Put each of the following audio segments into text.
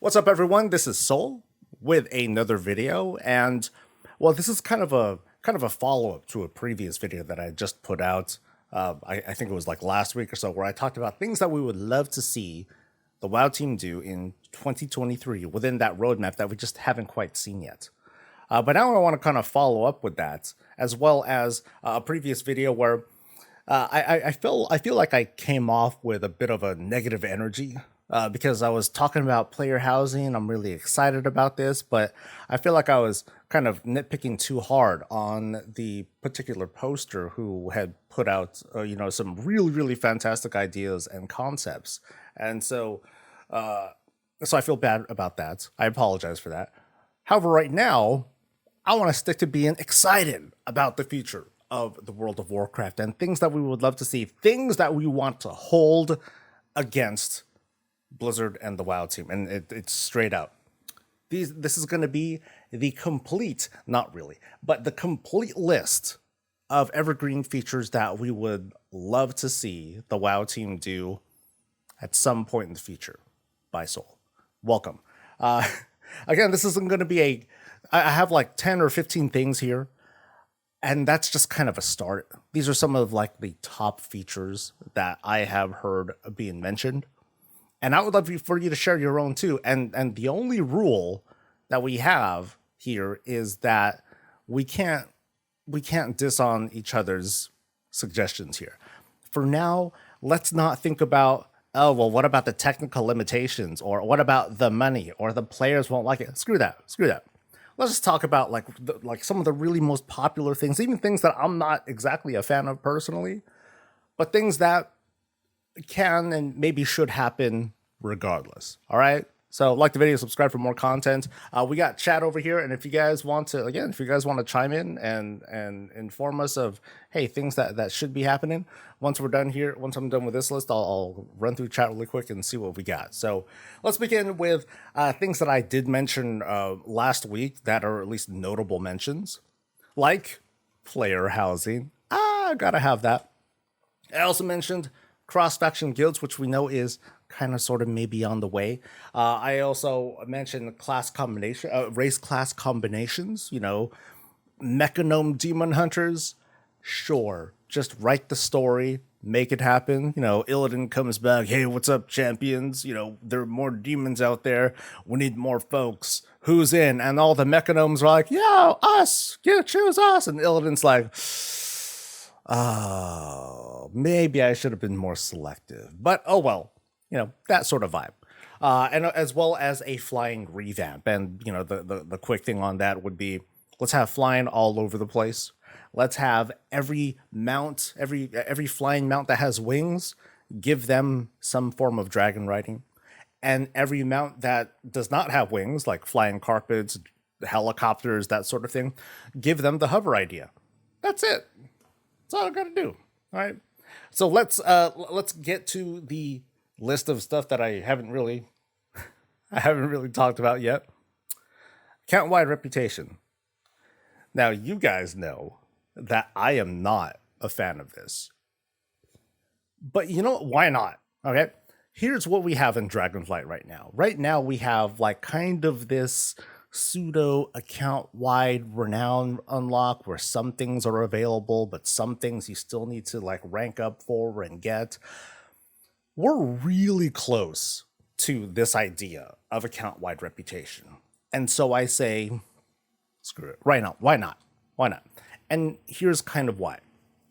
What's up, everyone? This is Soul with another video, and well, this is kind of a follow-up to a previous video that I just put out. I think it was like last week or so, where I talked about things that we would love to see the WoW team do in 2023 within that roadmap that we just haven't quite seen yet. But now I want to kind of follow up with that, as well as a previous video where I feel like I came off with a bit of a negative energy because I was talking about player housing. I'm really excited about this, but I feel like I was kind of nitpicking too hard on the particular poster who had put out, some really fantastic ideas and concepts, and so I feel bad about that. I apologize for that. However, right now, I want to stick to being excited about the future of the World of Warcraft and things that we would love to see, things that we want to hold against Blizzard and the WoW team. And it's straight out. This is going to be the complete, not really, but the complete list of evergreen features that we would love to see the WoW team do at some point in the future by Soul. Welcome. Again, this isn't going to be I have like 10 or 15 things here, and that's just kind of a start. These are some of like the top features that I have heard being mentioned. And I would love for you to share your own too. And the only rule that we have here is that we can't diss on each other's suggestions here. For now, let's not think about, oh, well, what about the technical limitations, or what about the money, or the players won't like it. Screw that. Let's just talk about like some of the really most popular things, even things that I'm not exactly a fan of personally, but things that can and maybe should happen regardless. All right. So like the video, subscribe for more content. We got chat over here. And if you guys want to chime in and inform us of, hey, things that should be happening, once I'm done with this list, I'll run through chat really quick and see what we got. So let's begin with things that I did mention last week that are at least notable mentions, like player housing. Gotta have that. I also mentioned cross-faction guilds, which we know is kind of sort of maybe on the way. I also mentioned race class combinations, Mechanome demon hunters. Sure, just write the story, make it happen. Illidan comes back, hey, what's up, champions? There are more demons out there. We need more folks. Who's in? And all the Mechanomes are like, yeah, us. Yeah, choose us. And Illidan's like, oh, maybe I should have been more selective. But oh well. That sort of vibe. And as well as a flying revamp. And, the quick thing on that would be, let's have flying all over the place. Let's have every mount, every flying mount that has wings, give them some form of dragon riding. And every mount that does not have wings, like flying carpets, helicopters, that sort of thing, give them the hover idea. That's it. That's all I gotta do. All right. So let's get to the list of stuff that I haven't really talked about yet. Count-wide reputation. Now, you guys know that I am not a fan of this. But why not? Okay. Here's what we have in Dragonflight right now. Right now we have like kind of this pseudo account-wide renown unlock where some things are available, but some things you still need to like rank up for and get. We're really close to this idea of account-wide reputation. And so I say, screw it. Right now, why not? And here's kind of why.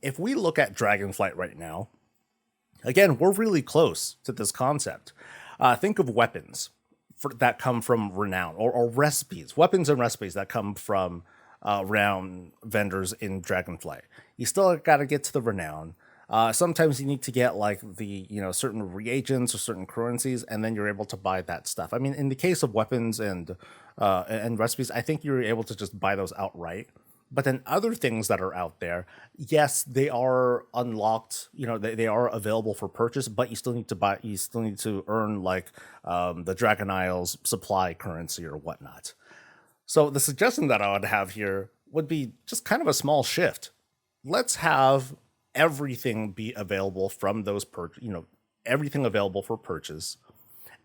If we look at Dragonflight right now, again, we're really close to this concept. Think of weapons that come from renown, or recipes, weapons and recipes that come from renown vendors in Dragonflight. You still got to get to the renown. Sometimes you need to get like the, certain reagents or certain currencies, and then you're able to buy that stuff. I mean, in the case of weapons and recipes, I think you're able to just buy those outright. But then other things that are out there, yes, they are unlocked, they are available for purchase, but you still need to earn like the Dragon Isles supply currency or whatnot. So the suggestion that I would have here would be just kind of a small shift. Let's have everything be available from those everything available for purchase,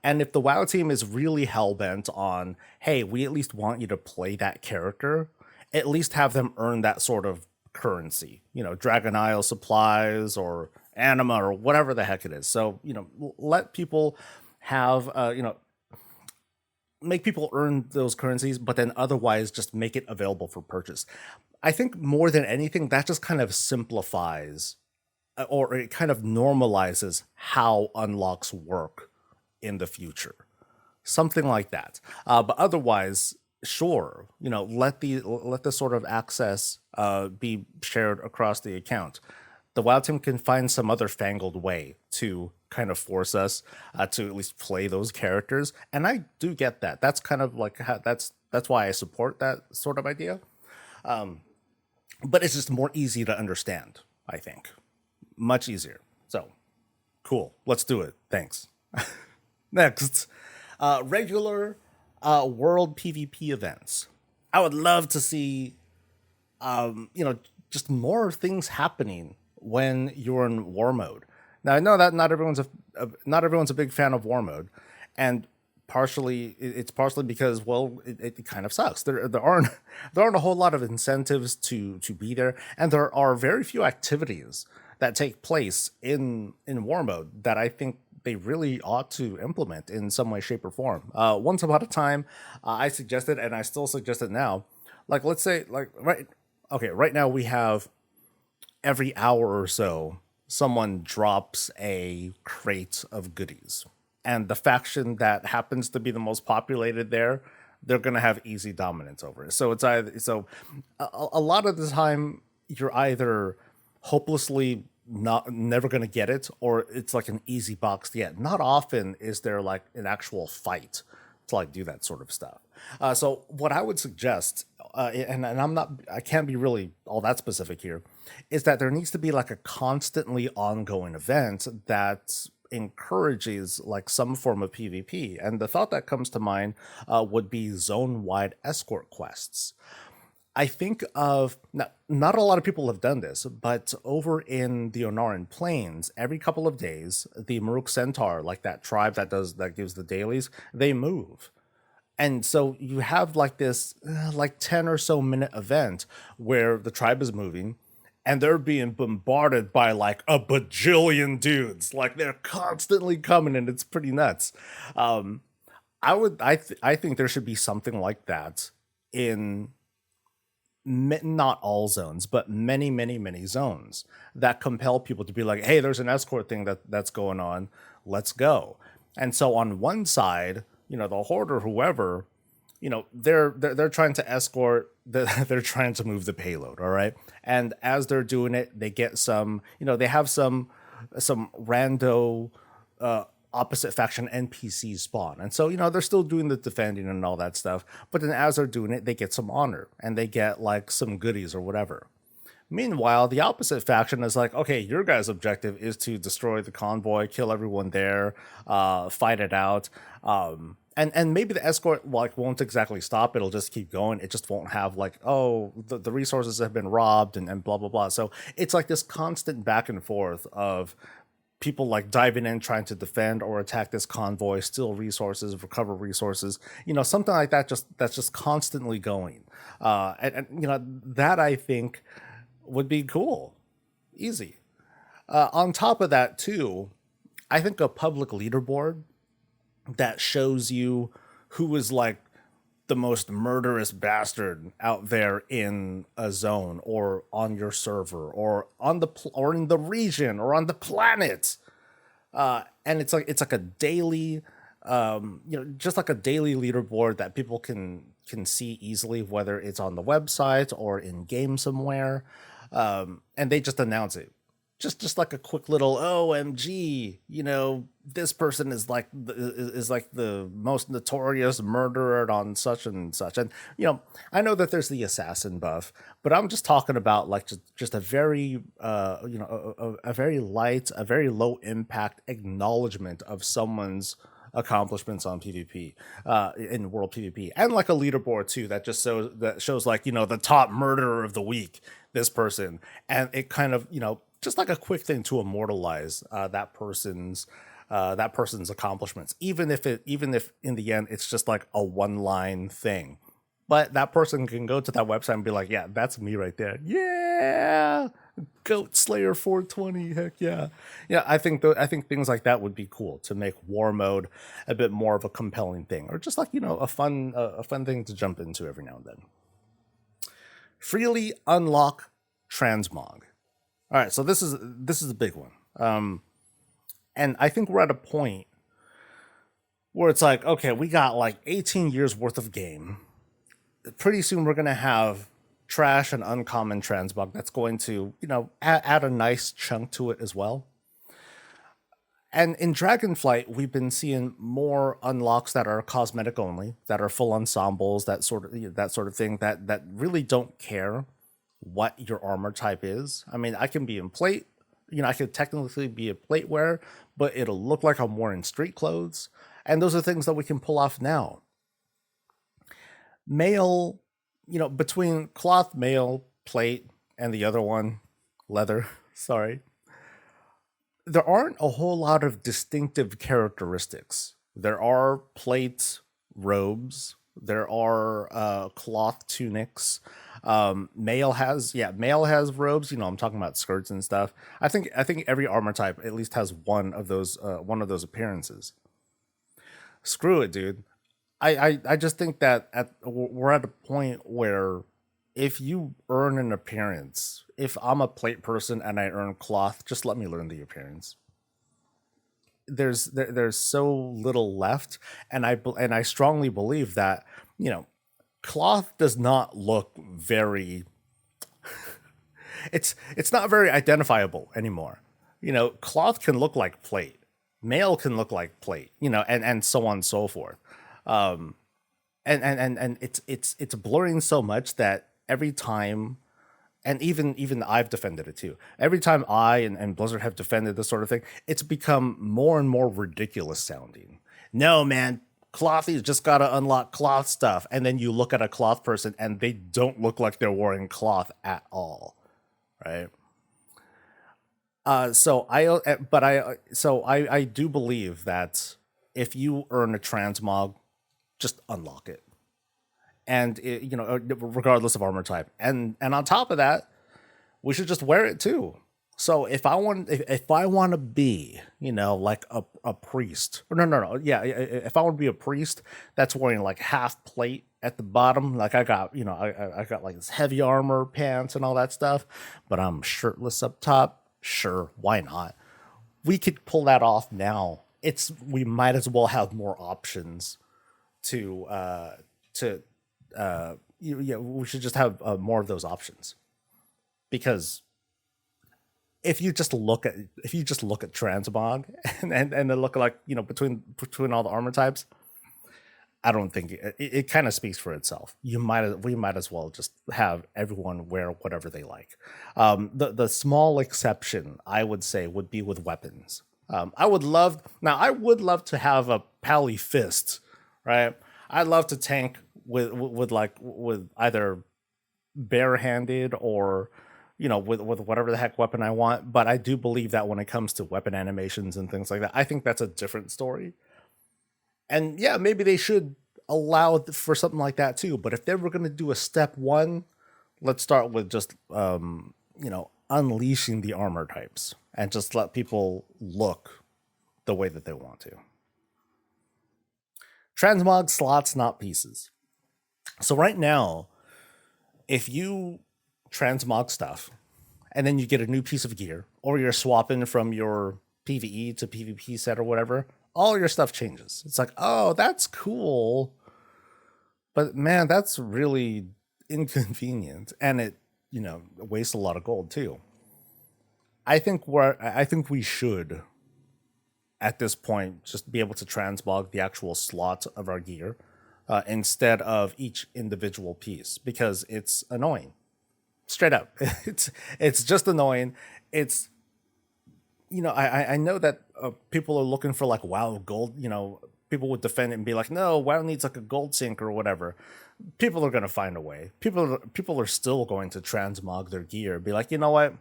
And if the WoW team is really hell bent on, hey, we at least want you to play that character, at least have them earn that sort of currency, Dragon Isle supplies or anima or whatever the heck it is. So, let people have, make people earn those currencies, but then otherwise just make it available for purchase. I think more than anything, that just kind of simplifies or it kind of normalizes how unlocks work in the future. Something like that. But otherwise, sure, let the sort of access be shared across the account. The WoW team can find some other fangled way to kind of force us to at least play those characters, and I do get that. That's kind of like that's why I support that sort of idea. But it's just more easy to understand, I think. Much easier. So, cool. Let's do it. Thanks. Next, regular world PvP events. I would love to see, just more things happening when you're in war mode. Now I know that not everyone's a big fan of war mode, and it's partially because, well, it kind of sucks. There aren't a whole lot of incentives to be there, and there are very few activities that take place in war mode that I think they really ought to implement in some way, shape, or form. Once upon a time, I suggested, and I still suggest it now. Like, let's say, right now we have every hour or so, someone drops a crate of goodies, and the faction that happens to be the most populated there, they're gonna have easy dominance over it. So a lot of the time you're either hopelessly never going to get it, or it's like an easy box to get. Not often is there like an actual fight to like do that sort of stuff. So what I would suggest, and I can't be really all that specific here, is that there needs to be like a constantly ongoing event that encourages like some form of PvP. And the thought that comes to mind would be zone-wide escort quests. I think of, not a lot of people have done this, but over in the Onaran Plains, every couple of days, the Maruk Centaur, like that tribe that gives the dailies, they move. And so you have like this, like 10 or so minute event where the tribe is moving and they're being bombarded by like a bajillion dudes. Like they're constantly coming, and it's pretty nuts. I think there should be something like that in not all zones, but many, many, many zones that compel people to be like, hey, there's an escort thing that's going on. Let's go. And so on one side, the horde or whoever, they're trying to escort, they're trying to move the payload. All right. And as they're doing it, they get some, they have some rando, opposite faction NPCs spawn. And so, they're still doing the defending and all that stuff. But then as they're doing it, they get some honor and they get like some goodies or whatever. Meanwhile, the opposite faction is like, okay, your guys' objective is to destroy the convoy, kill everyone there, fight it out. And maybe the escort like won't exactly stop. It'll just keep going. It just won't have like, oh, the resources have been robbed and blah, blah, blah. So it's like this constant back and forth of people like diving in, trying to defend or attack this convoy, steal resources, recover resources, something like that. That's just constantly going. That I think would be cool. Easy. On top of that too, I think a public leaderboard that shows you who is like the most murderous bastard out there in a zone or on your server or or in the region or on the planet. And it's like a daily, just like a daily leaderboard that people can see easily, whether it's on the website or in game somewhere. And they just announce it. Just like a quick little OMG, this person is like the most notorious murderer on such and such. And I know that there's the assassin buff, but I'm just talking about like just a very a very light, a very low impact acknowledgement of someone's accomplishments on PvP, in world PvP, and like a leaderboard too that shows like the top murderer of the week, this person, and it kind of just like a quick thing to immortalize that person's that person's accomplishments, even if in the end it's just like a one line thing. But that person can go to that website and be like, yeah, that's me right there. Yeah, Goat Slayer 420. Heck yeah, yeah. I think things like that would be cool to make war mode a bit more of a compelling thing, or just like a fun thing to jump into every now and then. Freely unlock Transmog. All right, so this is a big one, and I think we're at a point where it's like, okay, we got like 18 years worth of game. Pretty soon we're gonna have trash and uncommon transmog that's going to add a nice chunk to it as well. And in Dragonflight, we've been seeing more unlocks that are cosmetic only, that are full ensembles, that sort of thing, that really don't care what your armor type is. I mean, I can be in plate, I could technically be a plate wearer, but it'll look like I'm wearing street clothes. And those are things that we can pull off now. Mail, between cloth, mail, plate, and the other one, leather, sorry, there aren't a whole lot of distinctive characteristics. There are plate robes, there are cloth tunics. Male has robes. I'm talking about skirts and stuff. I think every armor type at least has one of those appearances. Screw it, dude. I just think that we're at a point where if you earn an appearance, if I'm a plate person and I earn cloth, just let me learn the appearance. There's so little left, and I strongly believe that cloth does not look very. It's not very identifiable anymore. Cloth can look like plate, mail can look like plate, and so on and so forth. Um, and it's blurring so much that every time, and even I've defended it too. Every time and Blizzard have defended this sort of thing, it's become more and more ridiculous sounding. No, man, clothy's just gotta unlock cloth stuff, and then you look at a cloth person and they don't look like they're wearing cloth at all, right? I do believe that if you earn a transmog, just unlock it, and regardless of armor type, and on top of that, we should just wear it too. So if I want to be like a priest, or no, yeah, if I want to be a priest that's wearing like half plate at the bottom, like I got I got like this heavy armor pants and all that stuff, but I'm shirtless up top. Sure, why not? We could pull that off now. We might as well have more options to we should just have more of those options, because if you just look at transmog and then look like between all the armor types, I don't think it kind of speaks for itself. We might as well just have everyone wear whatever they like. The small exception I would say would be with weapons. I would love to have a pally fist, right? I'd love to tank with either barehanded or with whatever the heck weapon I want. But I do believe that when it comes to weapon animations and things like that, I think that's a different story. And yeah, maybe they should allow for something like that too. But if they were going to do a step one, let's start with just unleashing the armor types and just let people look the way that they want to. Transmog slots, not pieces. So right now, if you transmog stuff and then you get a new piece of gear, or you're swapping from your PvE to PvP set or whatever, all your stuff changes. It's like, oh, that's cool, but man, that's really inconvenient, and it wastes a lot of gold too. I think we should at this point just be able to transmog the actual slot of our gear instead of each individual piece, because it's annoying. Straight up, it's just annoying. It's I know that people are looking for like WoW gold. People would defend it and be like, no, WoW needs like a gold sink or whatever. People are gonna find a way. People are still going to transmog their gear. Be like, you know what?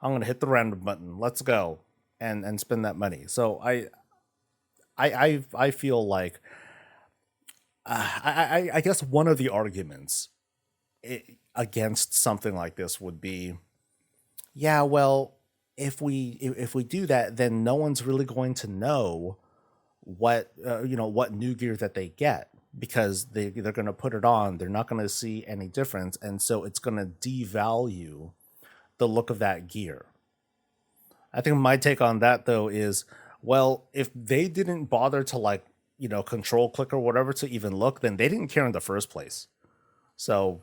I'm gonna hit the random button. Let's go and spend that money. So I feel like I guess one of the arguments against something like this would be, yeah, well, if we do that, then no one's really going to know what what new gear that they get, because they're going to put it on, they're not going to see any difference, and so it's going to devalue the look of that gear. I think my take on that though is, well, if they didn't bother to like, control click or whatever to even look, then they didn't care in the first place. So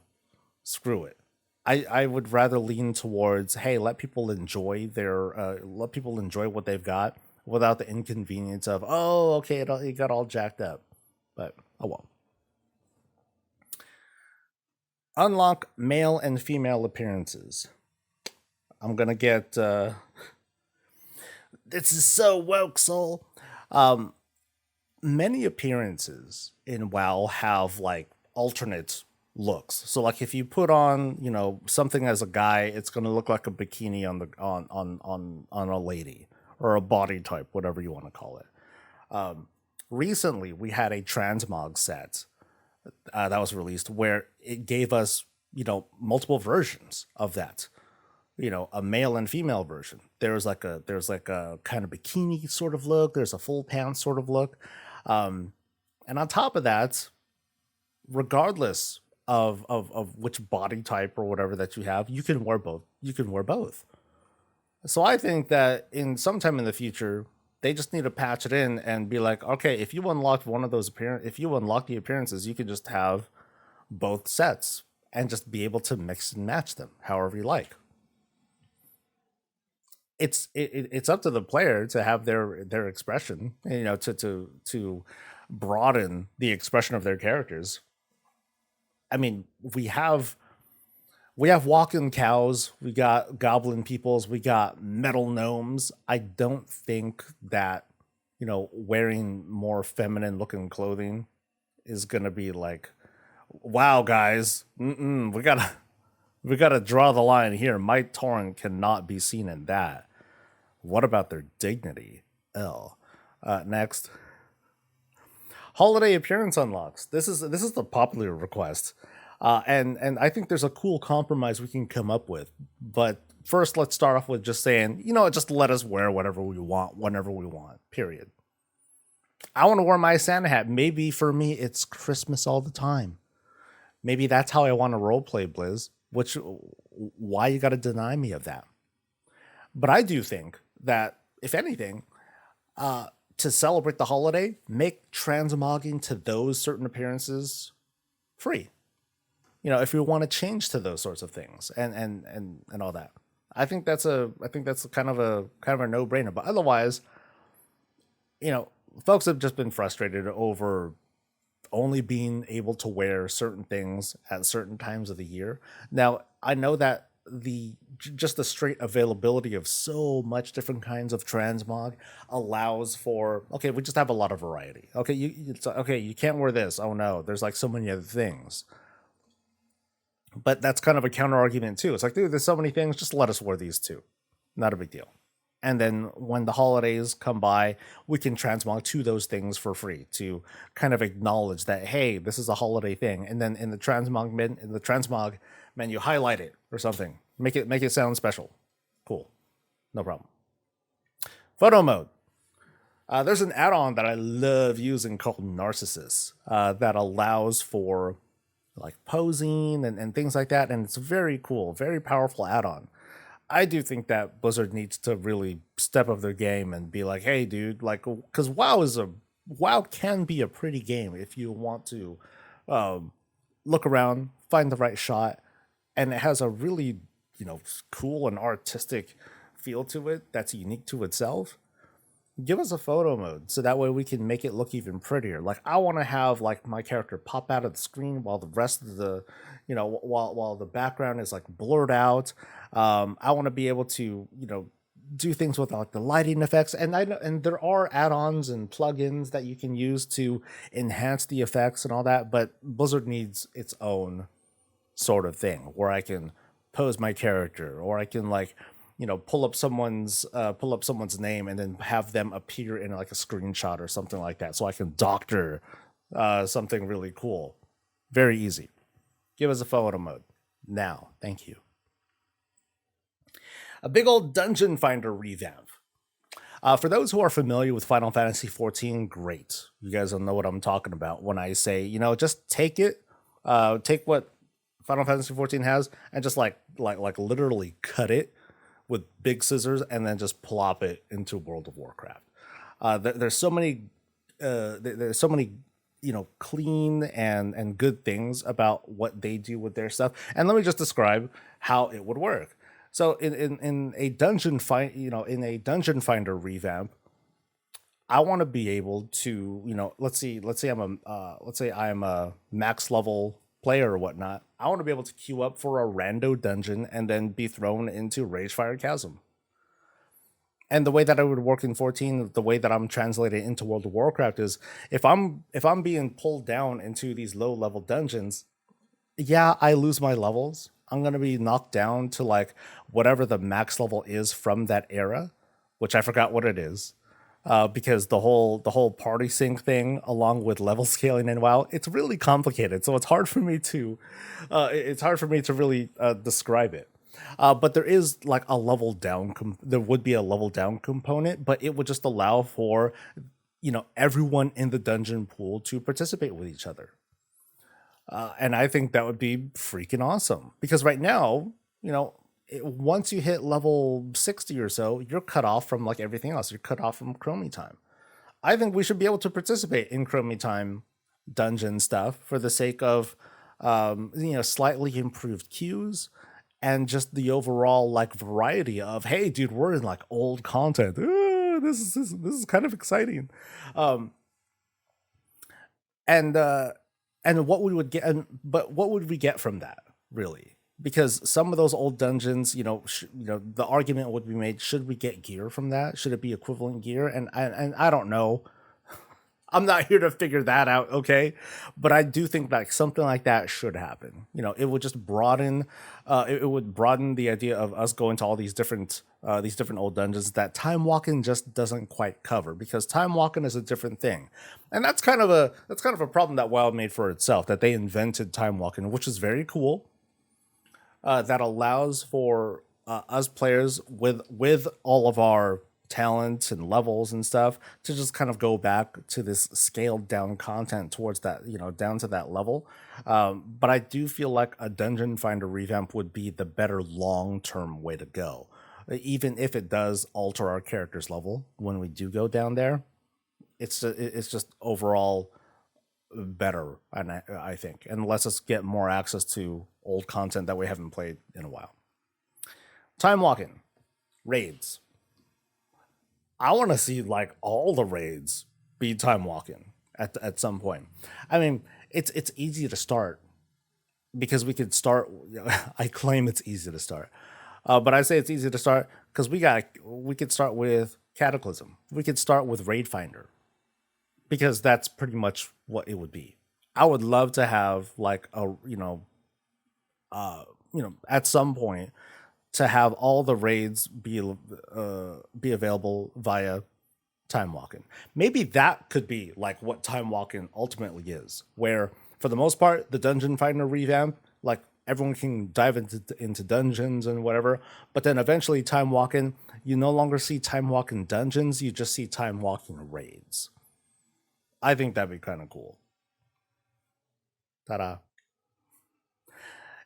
screw it. I would rather lean towards, hey, let people enjoy what they've got without the inconvenience of, oh, okay, it got all jacked up. But oh well. Unlock male and female appearances. I'm gonna get this is so woke, soul. Um, Many appearances in WoW have like alternate looks. So like if you put on, something as a guy, it's gonna look like a bikini on the on a lady, or a body type, whatever you want to call it. Recently, we had a Transmog set that was released where it gave us, multiple versions of that. A male and female version. There's like a kind of bikini sort of look. There's a full pants sort of look. And on top of that, regardless of which body type or whatever that you have, you can wear both. You can wear both. So I think that in sometime in the future, they just need to patch it in and be like, okay, if you unlock one of those if you unlock the appearances, you can just have both sets and just be able to mix and match them however you like. It's up to the player to have their expression, to broaden the expression of their characters. I mean, we have walking cows, we got goblin peoples, we got metal gnomes. I don't think that, wearing more feminine looking clothing is gonna be like, wow, guys, we gotta draw the line here. My Torrent cannot be seen in that. What about their dignity? L. Next, holiday appearance unlocks. This is the popular request, and I think there's a cool compromise we can come up with. But first, let's start off with just saying, just let us wear whatever we want, whenever we want. Period. I want to wear my Santa hat. Maybe for me, it's Christmas all the time. Maybe that's how I want to roleplay, Blizz. Which, why you got to deny me of that? But I do think that, if anything, to celebrate the holiday, make transmogging to those certain appearances free. If you want to change to those sorts of things, and all that, I think that's kind of a no brainer. But otherwise, folks have just been frustrated over only being able to wear certain things at certain times of the year. Now, I know that just the straight availability of so much different kinds of transmog allows for, okay, we just have a lot of variety. Okay, you can't wear this. Oh no, there's like so many other things. But that's kind of a counter argument too. It's like, dude, there's so many things, just let us wear these too. Not a big deal. And then when the holidays come by, we can transmog to those things for free to kind of acknowledge that, hey, this is a holiday thing. And then in the transmog menu, highlight it or something. Make it sound special. Cool. No problem. Photo mode. There's an add-on that I love using called Narcissus that allows for like posing and things like that. And it's very cool, very powerful add-on. I do think that Blizzard needs to really step up their game and be like, hey, dude, like, because WoW can be a pretty game if you want to look around, find the right shot, and it has a really, cool and artistic feel to it that's unique to itself. Give us a photo mode so that way we can make it look even prettier. Like, I want to have like my character pop out of the screen while the rest of the, while the background is like blurred out. I want to be able to, do things with like the lighting effects, and and there are add-ons and plugins that you can use to enhance the effects and all that. But Blizzard needs its own sort of thing where I can pose my character, or I can like pull up someone's name and then have them appear in like a screenshot or something like that, so I can doctor something really cool. Very easy. Give us a photo mode now. Thank you. A big old dungeon finder revamp. For those who are familiar with Final Fantasy XIV, great. You guys don't know what I'm talking about when I say, just take it, take what Final Fantasy XIV has and just like literally cut it with big scissors and then just plop it into World of Warcraft. There's so many, clean and good things about what they do with their stuff. And let me just describe how it would work. So in a dungeon finder revamp, I want to be able to, let's say I am a max level player or whatnot. I want to be able to queue up for a rando dungeon and then be thrown into Ragefire Chasm. And the way that I would work in 14, the way that I'm translating into World of Warcraft is if I'm being pulled down into these low level dungeons, yeah, I lose my levels. I'm gonna be knocked down to like whatever the max level is from that era, which I forgot what it is. Because the whole party sync thing, along with level scaling and WoW, it's really complicated. So it's hard for me to really describe it. But there is like a level down. There would be a level down component, but it would just allow for everyone in the dungeon pool to participate with each other. And I think that would be freaking awesome because right now, once you hit level 60 or so, you're cut off from like everything else. You're cut off from Chromie time. I think we should be able to participate in Chromie time dungeon stuff for the sake of, slightly improved queues and just the overall like variety of, hey, dude, we're in like old content. Ooh, this is kind of exciting. And what we would get, but what would we get from that really? Because some of those old dungeons, the argument would be made: should we get gear from that? Should it be equivalent gear? And I don't know. I'm not here to figure that out, okay? But I do think like something like that should happen. It would just broaden. It would broaden the idea of us going to all these different old dungeons that Timewalking just doesn't quite cover, because Timewalking is a different thing, and that's kind of a problem that WoW made for itself. That they invented Timewalking, which is very cool. That allows for us players with all of our talents and levels and stuff to just kind of go back to this scaled down content towards that, down to that level. But I do feel like a dungeon finder revamp would be the better long-term way to go, even if it does alter our character's level when we do go down there. It's just overall better, and I think, and lets us get more access to old content that we haven't played in a while. Timewalking raids. I want to see like all the raids be Timewalking at some point. I mean, it's easy to start because we could start. I claim it's easy to start, but I say it's easy to start because we could start with Cataclysm. We could start with Raid Finder, because that's pretty much what it would be. I would love to have like a at some point to have all the raids be available via Timewalking. Maybe that could be like what Timewalking ultimately is, where for the most part the dungeon finder revamp, like everyone can dive into dungeons and whatever, but then eventually Timewalking, you no longer see Timewalking dungeons, you just see Timewalking raids. I think that'd be kind of cool. Ta-da.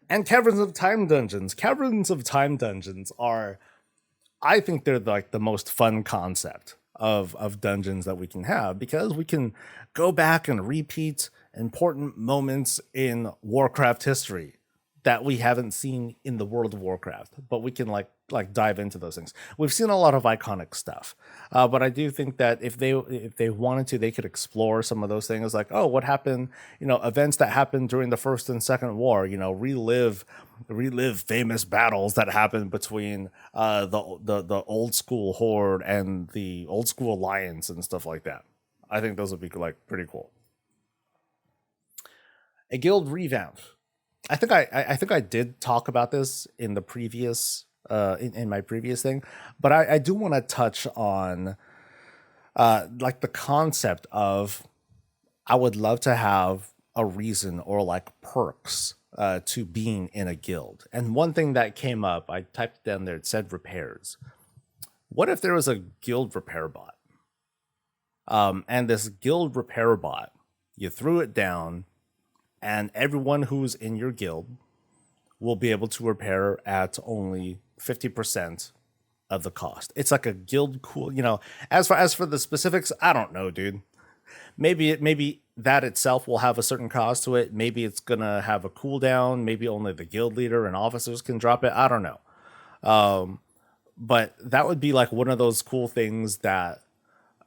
And Caverns of Time dungeons. Caverns of Time dungeons are, I think they're like the most fun concept of dungeons that we can have, because we can go back and repeat important moments in Warcraft history that we haven't seen in the World of Warcraft, but we can like dive into those things. We've seen a lot of iconic stuff, but I do think that if they wanted to, they could explore some of those things, like, oh, what happened, events that happened during the First and Second War, relive famous battles that happened between the old school Horde and the old school Alliance and stuff like that. I think those would be like pretty cool. A guild revamp. I think I did talk about this in the previous in my previous thing, but I do want to touch on like the concept of I would love to have a reason or like perks to being in a guild. And one thing that came up, I typed down there, it said repairs. What if there was a guild repair bot? And this guild repair bot, you threw it down, and everyone who's in your guild will be able to repair at only 50% of the cost. It's like a guild cool, as for the specifics, I don't know, dude. Maybe that itself will have a certain cost to it. Maybe it's gonna have a cooldown. Maybe only the guild leader and officers can drop it. I don't know. But that would be like one of those cool things that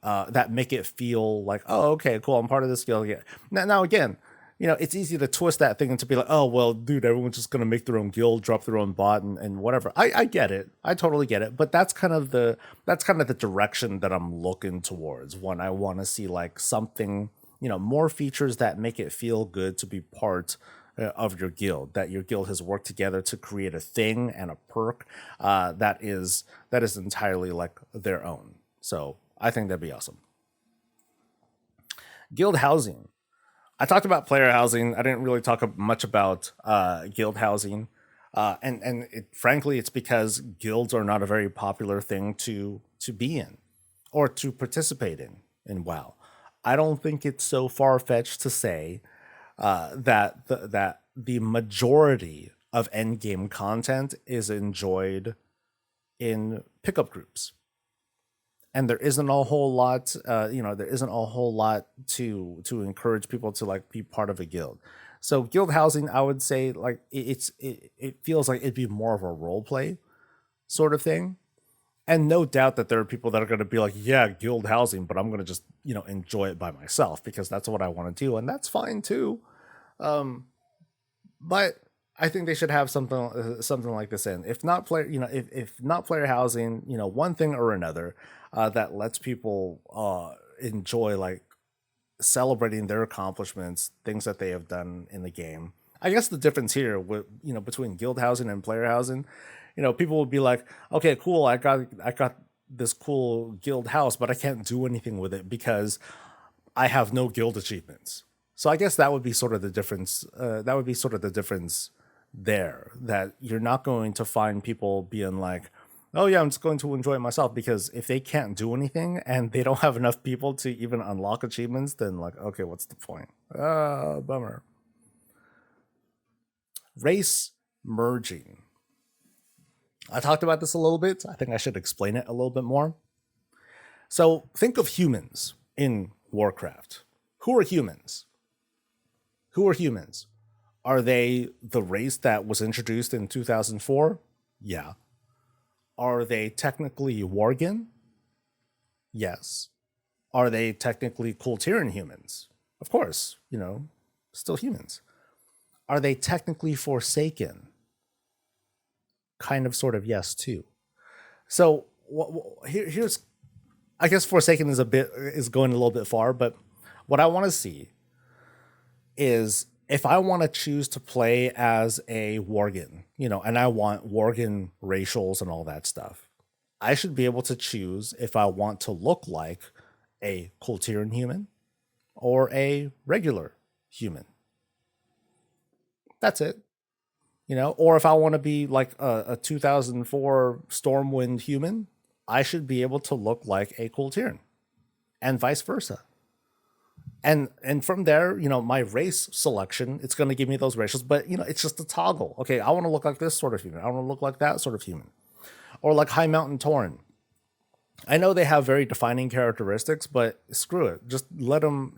that make it feel like, oh, okay, cool, I'm part of this guild. Yeah. Now again, it's easy to twist that thing and to be like, oh, well, dude, everyone's just gonna make their own guild, drop their own bot, and whatever. I get it. I totally get it. But that's kind of the direction that I'm looking towards when I want to see like something, more features that make it feel good to be part of your guild. That your guild has worked together to create a thing and a perk that is entirely like their own. So I think that'd be awesome. Guild housing. I talked about player housing. I didn't really talk much about guild housing, frankly, it's because guilds are not a very popular thing to be in or to participate in WoW. I don't think it's so far fetched to say that the majority of end game content is enjoyed in pickup groups, and there isn't a whole lot there isn't a whole lot to encourage people to like be part of a guild. So guild housing, I would say, like it feels like it'd be more of a role play sort of thing. And no doubt that there are people that are going to be like, yeah, guild housing, but I'm going to just enjoy it by myself because that's what I want to do, and that's fine too. But I think they should have something like this in. If not player, if not player housing, one thing or another that lets people enjoy like celebrating their accomplishments, things that they have done in the game. I guess the difference here with between guild housing and player housing, people would be like, okay, cool, I got this cool guild house, but I can't do anything with it because I have no guild achievements. So I guess that would be sort of the difference. That would be sort of the difference there, that you're not going to find people being like, oh yeah, I'm just going to enjoy it myself, because if they can't do anything and they don't have enough people to even unlock achievements, then like, okay, what's the point? Bummer. Race merging. I talked about this a little bit. I think I should explain it a little bit more. So think of humans in Warcraft. Who are humans? Who are humans? Are they the race that was introduced in 2004? Yeah. Are they technically Worgen? Yes. Are they technically Kultiran humans? Of course, still humans. Are they technically Forsaken? Kind of, sort of, yes, too. So here's, I guess Forsaken is going a little bit far, but what I want to see is if I want to choose to play as a Worgen, and I want Worgen racials and all that stuff, I should be able to choose if I want to look like a Kultiran human or a regular human. That's it. Or if I want to be like a 2004 Stormwind human, I should be able to look like a Kultiran, and vice versa. And from there, my race selection, it's going to give me those ratios, but it's just a toggle. Okay, I want to look like this sort of human. I want to look like that sort of human. Or like High Mountain Tauren. I know they have very defining characteristics, but screw it. Just let them,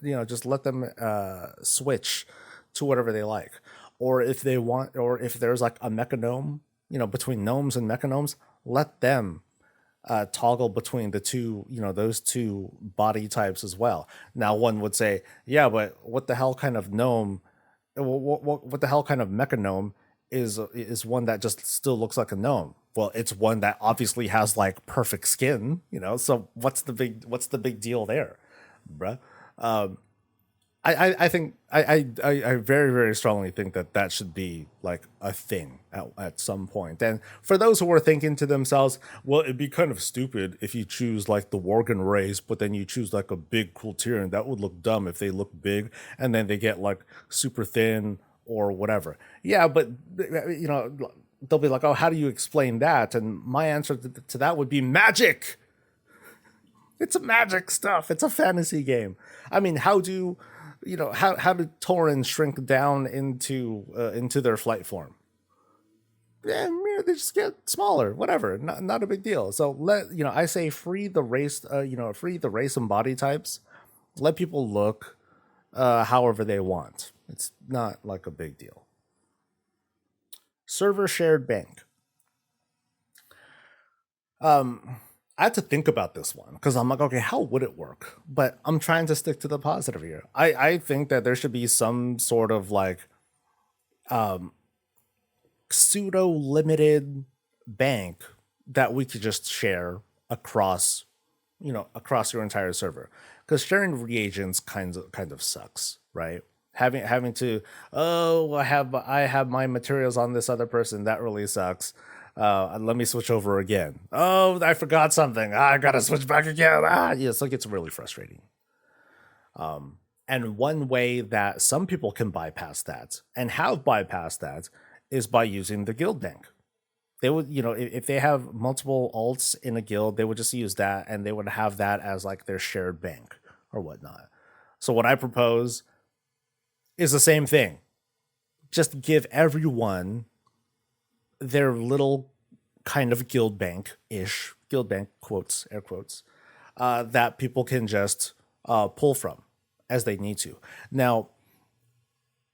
switch to whatever they like. Or if they want, or if there's like a mechanome, between gnomes and mechanomes, let them toggle between the two, those two body types as well. Now, one would say, yeah, but what the hell kind of gnome, what the hell kind of mechanome is one that just still looks like a gnome? Well, it's one that obviously has like perfect skin, so what's the big deal there, bruh? I I think I very very strongly think that that should be like a thing at some point. And for those who are thinking to themselves, well, it'd be kind of stupid if you choose like the Worgen race, but then you choose like a big cool tier, and that would look dumb if they look big and then they get like super thin or whatever. Yeah, but you know, they'll be like, oh, how do you explain that? And my answer to that would be magic. It's a magic stuff. It's a fantasy game. I mean, how do how do Taurens shrink down into their flight form? Yeah, they just get smaller. Whatever, not a big deal. So I say free the race. Free the race and body types. Let people look however they want. It's not like a big deal. Server shared bank. I had to think about this one because I'm like, okay, how would it work? But I'm trying to stick to the positive here. I think that there should be some sort of like pseudo limited bank that we could just share across, across your entire server. Because sharing reagents kind of sucks, right? Having to, oh, I have my materials on this other person, that really sucks. Let me switch over again. Oh, I forgot something. I gotta switch back again. Yeah, so it gets really frustrating. And one way that some people can bypass that and have bypassed that is by using the guild bank. They would, if they have multiple alts in a guild, they would just use that and they would have that as like their shared bank or whatnot. So what I propose is the same thing. Just give everyone their little kind of guild bank-ish, guild bank quotes, air quotes, that people can just pull from as they need to. Now,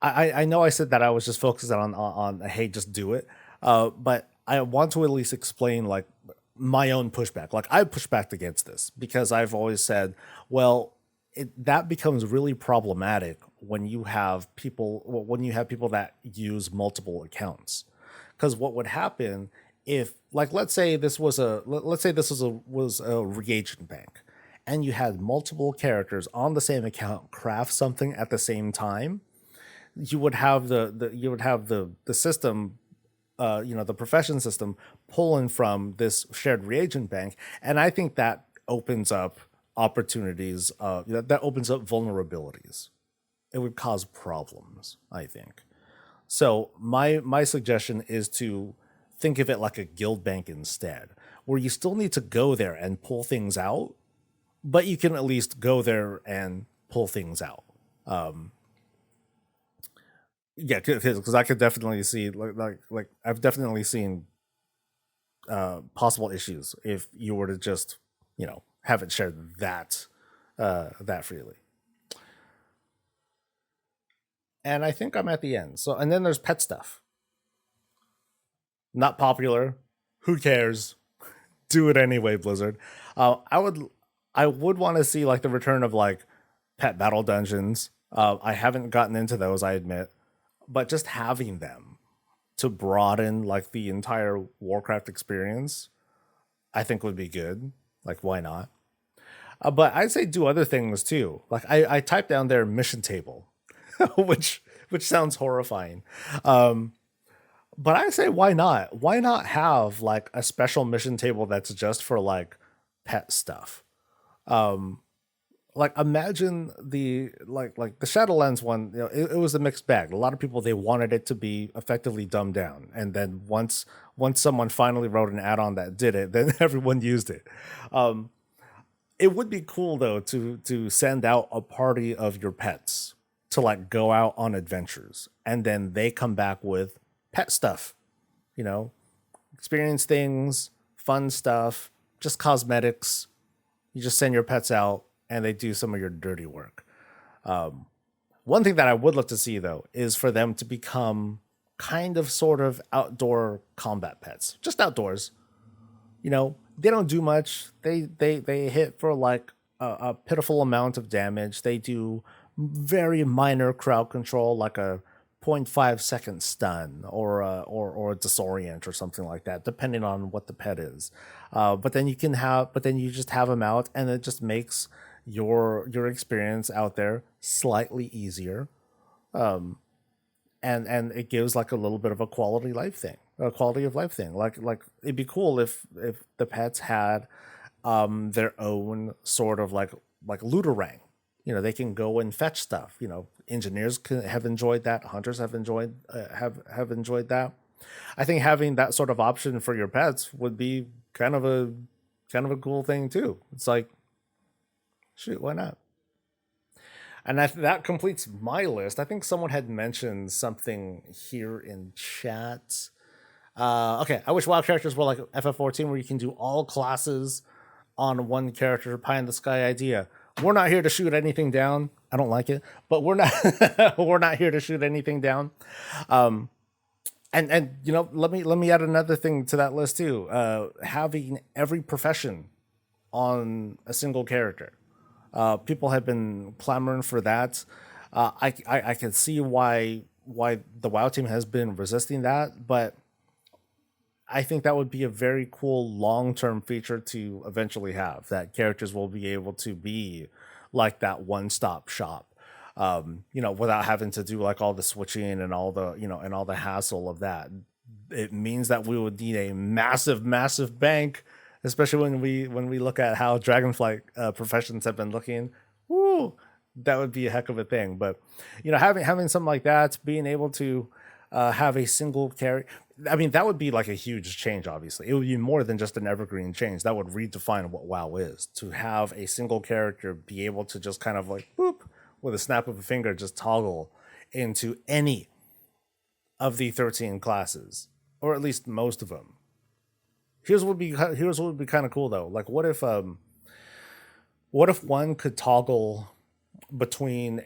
I know I said that I was just focused on hey, just do it, but I want to at least explain like my own pushback. Like I pushed back against this because I've always said, well, that becomes really problematic when you have people that use multiple accounts. Because what would happen if, like, let's say this was a reagent bank, and you had multiple characters on the same account craft something at the same time, you would have the system, the profession system pulling from this shared reagent bank, and I think that opens up opportunities. That opens up vulnerabilities. It would cause problems, I think. So my suggestion is to think of it like a guild bank instead, where you still need to go there and pull things out, but you can at least go there and pull things out. Yeah, because I could definitely see like I've definitely seen possible issues if you were to just have it shared that freely. And I think I'm at the end. So and then there's pet stuff. Not popular. Who cares? Do it anyway, Blizzard. I would want to see like the return of like pet battle dungeons. I haven't gotten into those, I admit, but just having them to broaden like the entire Warcraft experience, I think would be good. Like, why not? But I'd say do other things too. Like I typed down their mission table, which sounds horrifying. But I say why not? Why not have like a special mission table that's just for like pet stuff? Um, like imagine like the Shadowlands one, it was a mixed bag. A lot of people, they wanted it to be effectively dumbed down, and then once someone finally wrote an add-on that did it, then everyone used it. Um, it would be cool though to send out a party of your pets to like go out on adventures, and then they come back with pet stuff, you know, experience things, fun stuff, just cosmetics. You just send your pets out and they do some of your dirty work. One thing that I would love to see though is for them to become kind of sort of outdoor combat pets, just outdoors. They don't do much. They hit for like a pitiful amount of damage. They do very minor crowd control, like a 0.5 second stun or a disorient or something like that, depending on what the pet is. But then you just have them out, and it just makes your experience out there slightly easier, and it gives like a little bit of a quality of life thing. Like it'd be cool if the pets had their own sort of like looterang. They can go and fetch stuff. Engineers have enjoyed that. Hunters have enjoyed that. I think having that sort of option for your pets would be kind of a cool thing too. It's like, shoot, why not? And that completes my list. I think someone had mentioned something here in chat. Okay, I wish WoW characters were like FF14, where you can do all classes on one character. Pie in the sky idea. We're not here to shoot anything down. I don't like it, but we're not we're not here to shoot anything down. And let me add another thing to that list too. Having every profession on a single character. People have been clamoring for that. I can see why the WoW team has been resisting that, but I think that would be a very cool long-term feature to eventually have. That characters will be able to be like that one-stop shop, without having to do like all the switching and all the hassle of that. It means that we would need a massive, massive bank, especially when we look at how Dragonflight professions have been looking. Woo, that would be a heck of a thing. But having something like that, being able to have a single character, I mean, that would be like a huge change. Obviously, it would be more than just an evergreen change. That would redefine what WoW is. To have a single character be able to just kind of like boop with a snap of a finger, just toggle into any of the 13 classes, or at least most of them. Here's what would be kind of cool though. Like, what if one could toggle between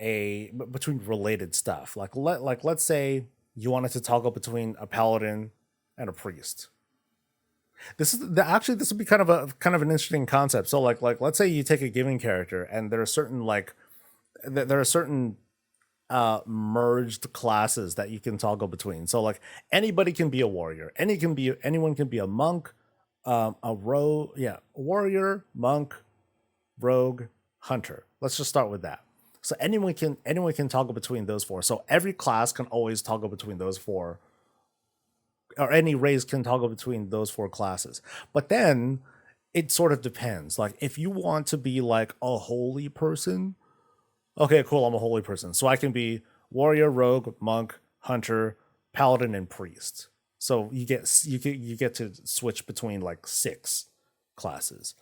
related stuff? Let's say you wanted to toggle between a paladin and a priest. This would be kind of an interesting concept. So like let's say you take a given character and there are certain merged classes that you can toggle between. So like anybody can be a warrior. Anyone can be a monk, warrior, monk, rogue, hunter. Let's just start with that. So anyone can toggle between those four. So every class can always toggle between those four, or any race can toggle between those four classes. But then it sort of depends. Like if you want to be like a holy person, okay, cool, I'm a holy person. So I can be warrior, rogue, monk, hunter, paladin, and priest. So you get to switch between like 6 classes.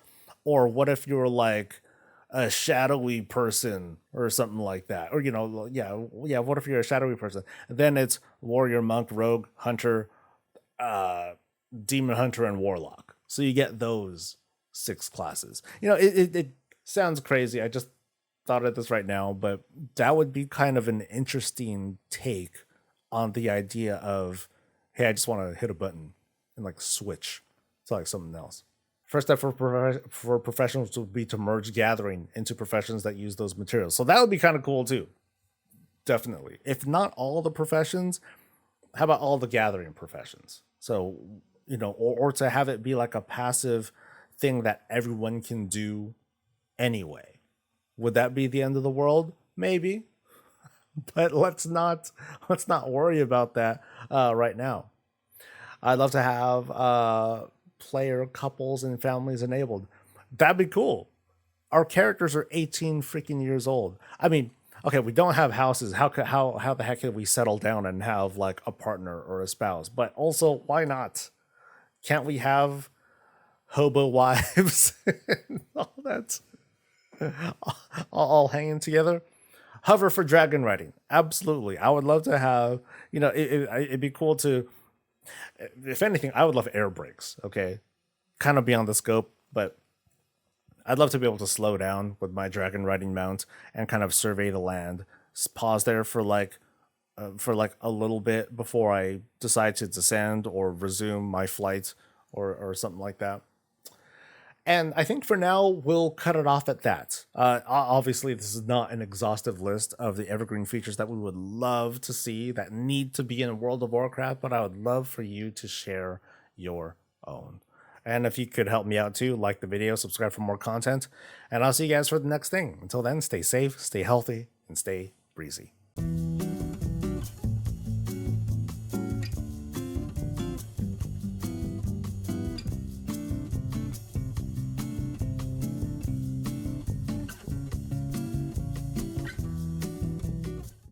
Or what if you're like a shadowy person or something like that? Or what if you're a shadowy person? Then it's warrior, monk, rogue, hunter, demon hunter, and warlock. So you get those 6 classes. It sounds crazy. I just thought of this right now, but that would be kind of an interesting take on the idea of, hey, I just want to hit a button and like switch to like something else. First step for professionals would be to merge gathering into professions that use those materials. So that would be kind of cool too. Definitely. If not all the professions, how about all the gathering professions? So, or to have it be like a passive thing that everyone can do anyway. Would that be the end of the world? Maybe. But let's not worry about that right now. I'd love to have player couples and families enabled. That'd be cool. Our characters are 18 freaking years old. I mean, okay, we don't have houses. How the heck can we settle down and have like a partner or a spouse? But also, why not? Can't we have hobo wives and all that, all hanging together? Hover for dragon riding. Absolutely. I would love to have, it'd be cool to, if anything, I would love air brakes. Okay. Kind of beyond the scope, but I'd love to be able to slow down with my dragon riding mount and kind of survey the land, pause there for like a little bit before I decide to descend or resume my flight or something like that. And I think for now, we'll cut it off at that. Obviously, this is not an exhaustive list of the evergreen features that we would love to see that need to be in World of Warcraft, but I would love for you to share your own. And if you could help me out too, like the video, subscribe for more content, and I'll see you guys for the next thing. Until then, stay safe, stay healthy, and stay breezy.